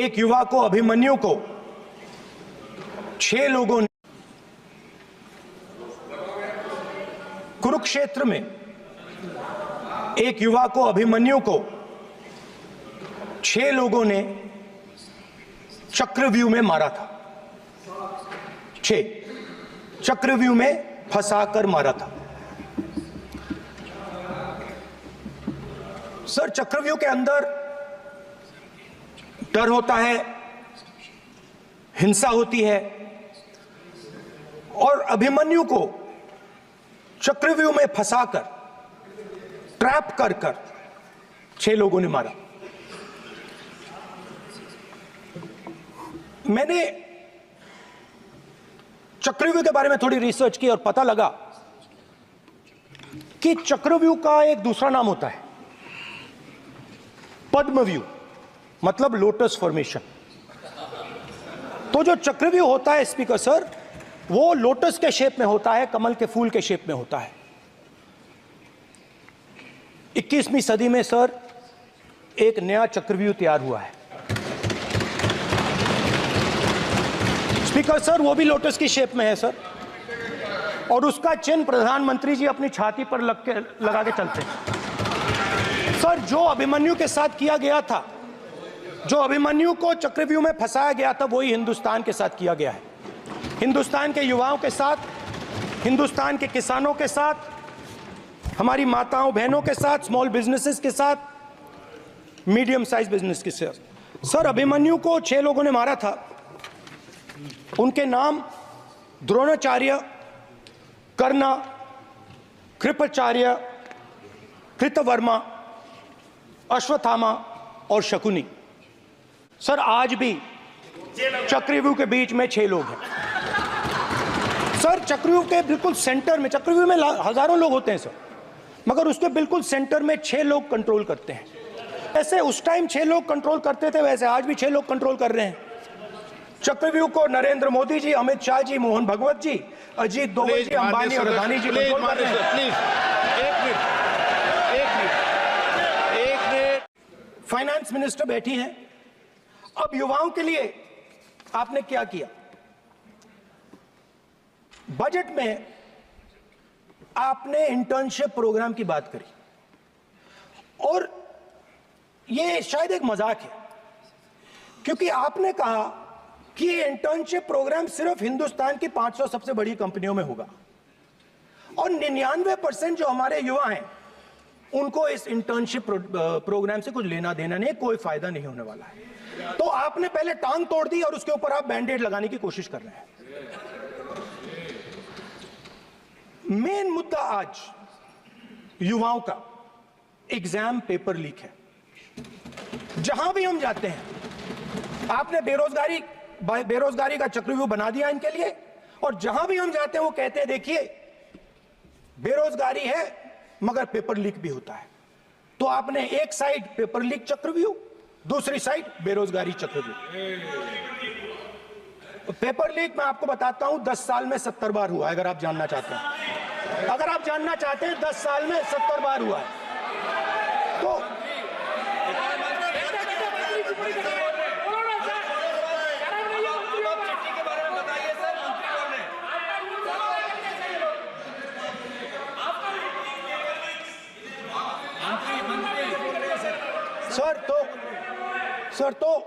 एक युवा को अभिमन्यु को 6 लोगों ने कुरुक्षेत्र में एक युवा को अभिमन्यु को 6 लोगों ने चक्रव्यूह में मारा था। 6 चक्रव्यूह में फंसाकर मारा था। सर, चक्रव्यूह के अंदर डर होता है, हिंसा होती है, और अभिमन्यु को चक्रव्यूह में फंसाकर ट्रैप कर 6 लोगों ने मारा। मैंने चक्रव्यूह के बारे में थोड़ी रिसर्च की और पता लगा कि चक्रव्यूह का एक दूसरा नाम होता है पद्मव्यूह, मतलब लोटस फॉर्मेशन। तो जो चक्रव्यूह होता है स्पीकर सर, वो लोटस के शेप में होता है, कमल के फूल के शेप में होता है। 21वीं सदी में सर एक नया चक्रव्यूह तैयार हुआ है स्पीकर सर, वो भी लोटस की शेप में है सर, और उसका चिन्ह प्रधानमंत्री जी अपनी छाती पर लगा के चलते हैं। सर, जो अभिमन्यु के साथ किया गया था, जो अभिमन्यु को चक्रव्यूह में फंसाया गया था, वही हिंदुस्तान के साथ किया गया है। हिंदुस्तान के युवाओं के साथ, हिंदुस्तान के किसानों के साथ, हमारी माताओं बहनों के साथ, स्मॉल बिजनेसेस के साथ, मीडियम साइज बिजनेस के साथ। सर, अभिमन्यु को 6 लोगों ने मारा था। उनके नाम द्रोणाचार्य, कर्ण, कृपाचार्य, कृतवर्मा, अश्वत्थामा और शकुनी। सर, आज भी चक्रव्यूह के बीच में 6 लोग हैं। सर, चक्रव्यूह के बिल्कुल सेंटर में, चक्रव्यूह में हजारों लोग होते हैं सर, मगर उसके बिल्कुल सेंटर में 6 लोग कंट्रोल करते हैं। ऐसे उस टाइम 6 लोग कंट्रोल करते थे, वैसे आज भी 6 लोग कंट्रोल कर रहे हैं। चक्रव्यूह को नरेंद्र मोदी जी, अमित शाह जी, मोहन भगवत जी, अजीत दोवल जी, अंबानी और अदानी जी कंट्रोल कर रहे हैं। एक मिनट, फाइनेंस मिनिस्टर बैठी हैं। अब युवाओं के लिए आपने क्या किया? बजट में आपने इंटर्नशिप प्रोग्राम की बात करी, और यह शायद एक मजाक है, क्योंकि आपने कहा कि ये इंटर्नशिप प्रोग्राम सिर्फ हिंदुस्तान की 500 सबसे बड़ी कंपनियों में होगा, और 99% जो हमारे युवा हैं उनको इस इंटर्नशिप प्रोग्राम से कुछ लेना देना नहीं, कोई फायदा नहीं होने वाला है। तो आपने पहले टांग तोड़ दी और उसके ऊपर आप बैंडेड लगाने की कोशिश कर रहे हैं। मेन मुद्दा आज युवाओं का एग्जाम पेपर लीक है। जहां भी हम जाते हैं, आपने बेरोजगारी का चक्रव्यूह बना दिया इनके लिए, और जहां भी हम जाते हैं वो कहते हैं देखिए बेरोजगारी है मगर पेपर लीक भी होता है। तो आपने एक साइड पेपर लीक चक्रव्यूह, दूसरी साइड बेरोजगारी चक्रव्यूह। पेपर लीक मैं आपको बताता हूं 10 साल में 70 बार हुआ है। अगर आप जानना चाहते हैं, 10 साल में 70 बार हुआ है। तो सर, तो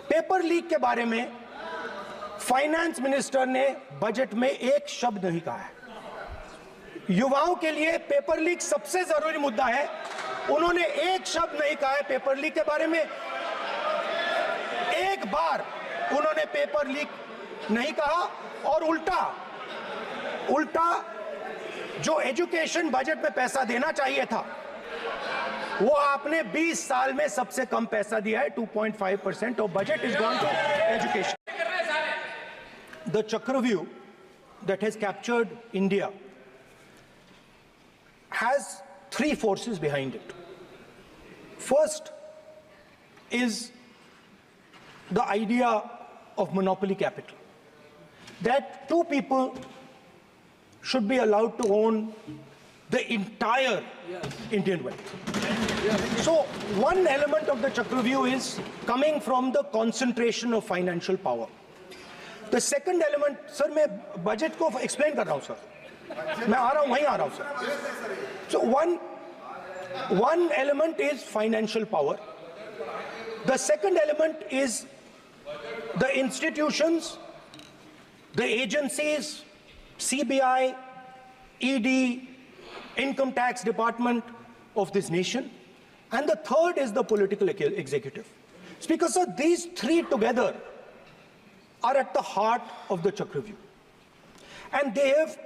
पेपर लीक के बारे में फाइनेंस मिनिस्टर ने बजट में एक शब्द नहीं कहा है। युवाओं के लिए पेपर लीक सबसे जरूरी मुद्दा है, उन्होंने एक शब्द नहीं कहा है पेपर लीक के बारे में। एक बार उन्होंने पेपर लीक नहीं कहा, और उल्टा जो एजुकेशन बजट में पैसा देना चाहिए था, वो आपने 20 साल में सबसे कम पैसा दिया है। 2.5% of budget is gone to education. The Chakravyuh that has captured India has 3 forces behind it. First is the idea of monopoly capital, that 2 people should be allowed to own the entire Indian wealth. So one element of the Chakravyuh is coming from the concentration of financial power. The second element, sir, मैं budget को explain कर रहा हूँ sir. मैं आ रहा हूँ, वहीं आ रहा हूँ sir. So one element is financial power. The second element is the institutions, the agencies, CBI, ED, Income Tax Department of this nation. And the third is the political executive. Speaker, sir, these three together are at the heart of the Chakravyuh. And they have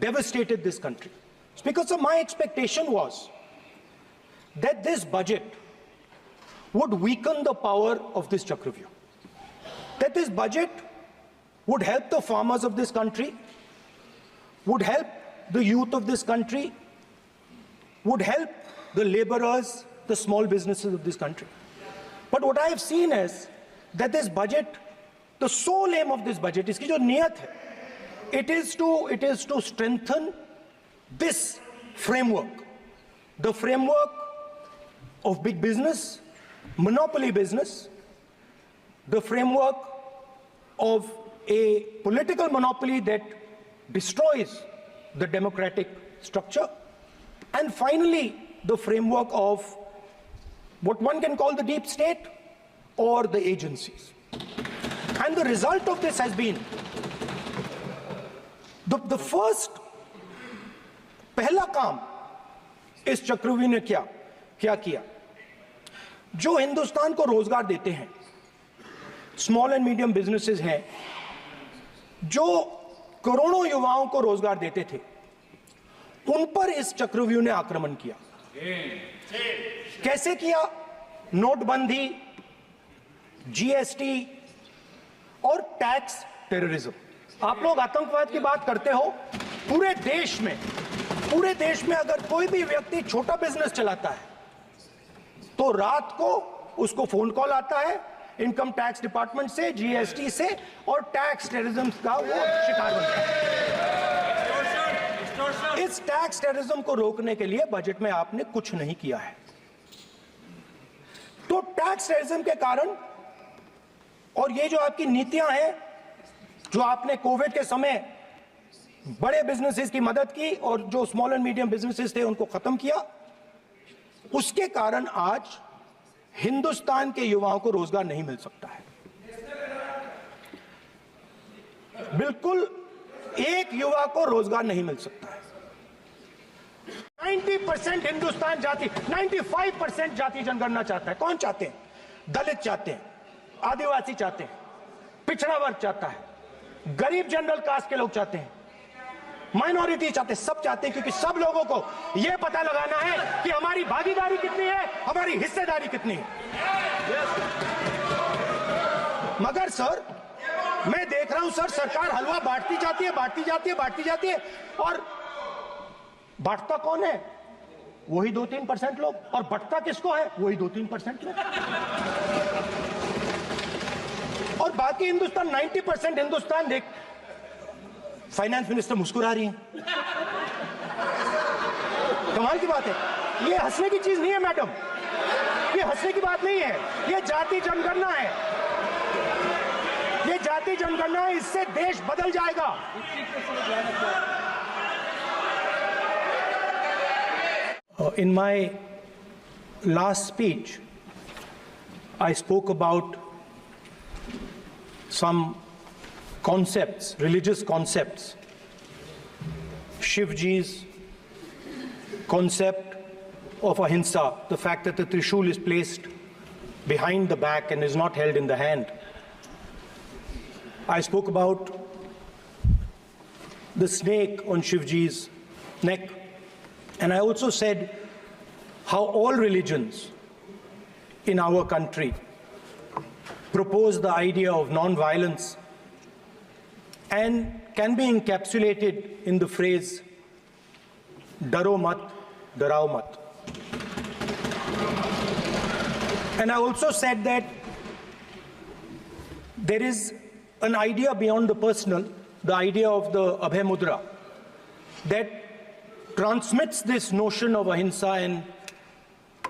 devastated this country. Speaker, sir, my expectation was that this budget would weaken the power of this Chakravyuh. That this budget would help the farmers of this country, would help the youth of this country, would help the laborers, the small businesses of this country. But what I have seen is that this budget, the sole aim of this budget, iski jo niyat hai, it is to strengthen this framework, the framework of big business, monopoly business, the framework of a political monopoly that destroys the democratic structure, and finally the framework of what one can call the deep state or the agencies. And the result of this has been the first पहला काम इस चक्रव्यूह ने क्या किया, जो हिंदुस्तान को रोजगार देते हैं, स्मॉल एंड मीडियम बिजनेसेस हैं, जो करोड़ों युवाओं को रोजगार देते थे, उन पर इस चक्रव्यूह ने आक्रमण किया। कैसे किया? नोटबंदी, जीएसटी और टैक्स टेररिज्म। आप लोग आतंकवाद की बात करते हो, पूरे देश में अगर कोई भी व्यक्ति छोटा बिजनेस चलाता है तो रात को उसको फोन कॉल आता है इनकम टैक्स डिपार्टमेंट से, जीएसटी से, और टैक्स टेररिज्म का वो शिकार बन जाता है। इस टैक्स टेररिज्म को रोकने के लिए बजट में आपने कुछ नहीं किया है। तो टैक्स टेररिज्म के कारण और ये जो आपकी नीतियां हैं, जो आपने कोविड के समय बड़े बिजनेसेस की मदद की और जो स्मॉल एंड मीडियम बिजनेसेस थे उनको खत्म किया, उसके कारण आज हिंदुस्तान के युवाओं को रोजगार नहीं मिल सकता है। बिल्कुल एक युवा को रोजगार नहीं मिल सकता है। 90% हिंदुस्तान जाति, 95% जाति जनगणना चाहता है। कौन चाहते हैं? दलित चाहते हैं, आदिवासी चाहते हैं, पिछड़ा वर्ग चाहता है, गरीब जनरल कास्ट के लोग चाहते हैं, माइनॉरिटी चाहते हैं, सब चाहते हैं, क्योंकि सब लोगों को यह पता लगाना है कि हमारी भागीदारी कितनी है, हमारी हिस्सेदारी कितनी है। मगर सर, मैं देख रहा हूं सर, सरकार हलवा बांटती जाती है, और बांटता कौन है? वही 2-3% लोग, और बंटता किसको है? वही 2-3% लोग। और बाकी हिंदुस्तान, 90% हिंदुस्तान देख। फाइनेंस मिनिस्टर मुस्कुरा रही हैं। कमाल की बात है। ये हंसने की चीज नहीं है मैडम, ये हंसने की बात नहीं है, ये जाति जनगणना है, ये जाति जनगणना है, इससे देश बदल जाएगा। In my last speech, I spoke about some concepts, religious concepts. Shivji's concept of ahimsa, the fact that the Trishul is placed behind the back and is not held in the hand. I spoke about the snake on Shivji's neck. And I also said how all religions in our country propose the idea of non-violence and can be encapsulated in the phrase, Daro mat, darao mat. And I also said that there is an idea beyond the personal, the idea of the Abhay Mudra, that transmits this notion of ahimsa and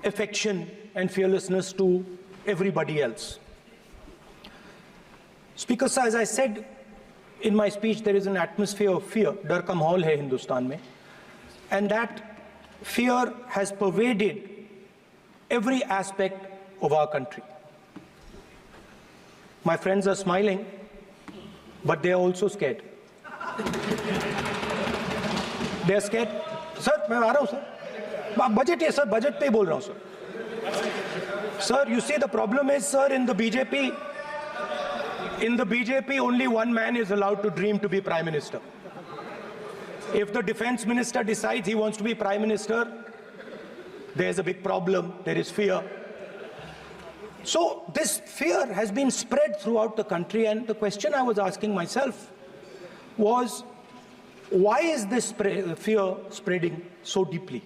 affection and fearlessness to everybody else. Speaker sir, as I said in my speech, there is an atmosphere of fear. Dar ka mahol hai Hindustan mein. And that fear has pervaded every aspect of our country. My friends are smiling, but they are also scared. They are scared. Sir, मैं आ रहा हूँ sir. Budget है sir, budget पे ही बोल रहा हूँ sir. Sir, you see the problem is sir, in the BJP only one man is allowed to dream to be Prime Minister. If the Defense Minister decides he wants to be Prime Minister, there is a big problem, there is fear. So this fear has been spread throughout the country, and the question I was asking myself was, why is this fear spreading so deeply?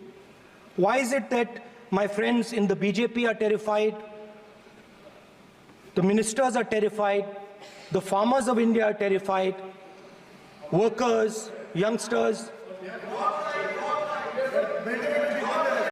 Why is it that my friends in the BJP are terrified, the ministers are terrified, the farmers of India are terrified, workers, youngsters,